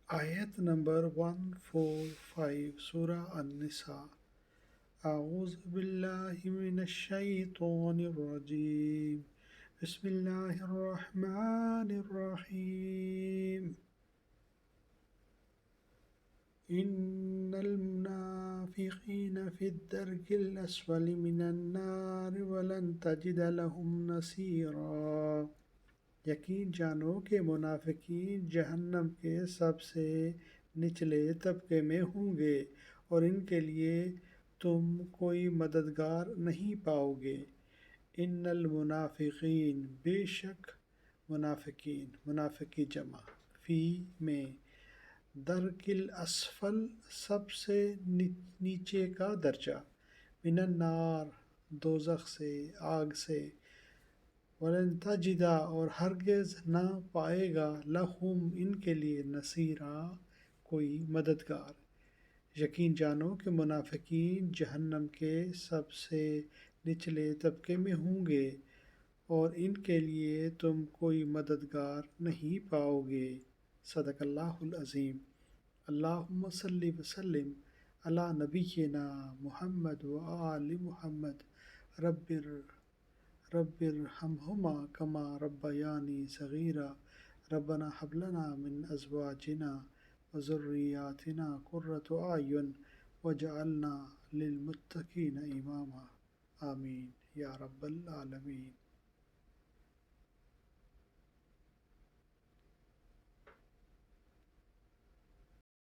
آیت نمبر 145 سورہ النساء۔ اعوذ باللہ من الشیطان الرجیم، بسم اللہ الرحمن الرحیم۔ ان المنافقین فی الدرک الاسفل من النار ولن تجد لهم نصیرا۔ یقین جانو کہ منافقین جہنم کے سب سے نچلے طبقے میں ہوں گے اور ان کے لیے تم کوئی مددگار نہیں پاؤ گے۔ ان المنافقین بے شک منافقین، منافق کی جمع، فی میں، درک الاسفل سب سے نیچے کا درجہ، من النار دوزخ سے، آگ سے، وَلَن تَجِدَ اور ہرگز نہ پائے گا، لَهُم ان کے لیے، نصیرا کوئی مددگار۔ یقین جانو کہ منافقین جہنم کے سب سے نچلے طبقے میں ہوں گے اور ان کے لیے تم کوئی مددگار نہیں پاؤ گے۔ صدق اللہ العظیم۔ اللہم صلی وسلم علی نبینا محمد وآل محمد، رب ارحمہما کما ربیانی صغیرا۔ ربنا ھب لنا من ازواجنا وذریاتنا قرۃ اعین واجعلنا للمتقین اماما۔ آمین یا رب العالمین۔